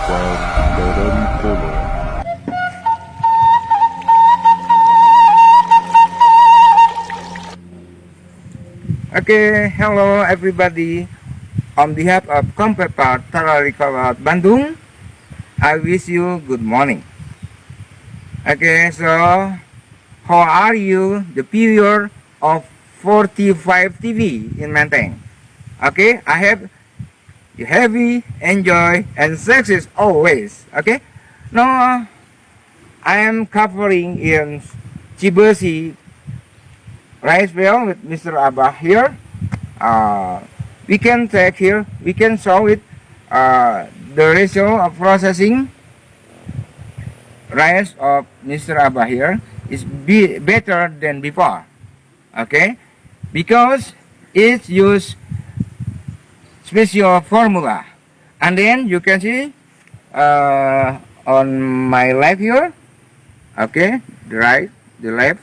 Tutugan dalam kolom. Okay, hello everybody. On behalf of Kompepar Tararikalat Bandung, I wish you good morning. Okay, so how are you? The period of 45 TV in Menteng. Okay, I have you happy, enjoy, and success always. Okay, now I am covering in Cibersi rice well with Mr. Abah here. We can take here, we can show it the ratio of processing rice of Mr. Abah here is better than before. Okay, because it use special formula, and then you can see on my left here. Okay, the right, the left.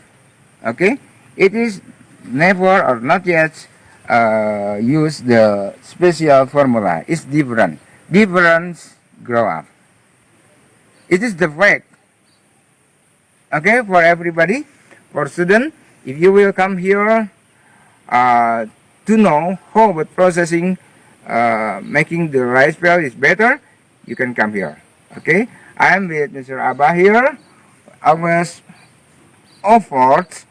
Okay, it is never or not yet use the special formula. It's different. Difference grow up. It is the fact. Okay, for everybody, for student, if you will come here to know how the processing making the rice bell is better, you can come here. Okay, I am with Mr. Abah here. I was offered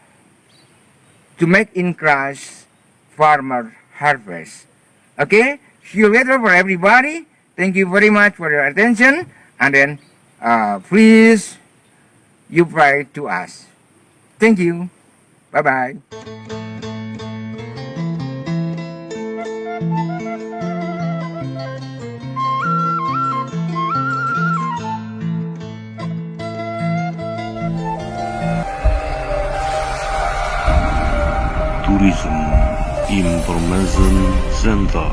to make encourage farmer harvest. Okay, see you later for everybody. Thank you very much for your attention, and then please you write to us. Thank you. Bye bye. Tourism Information Center.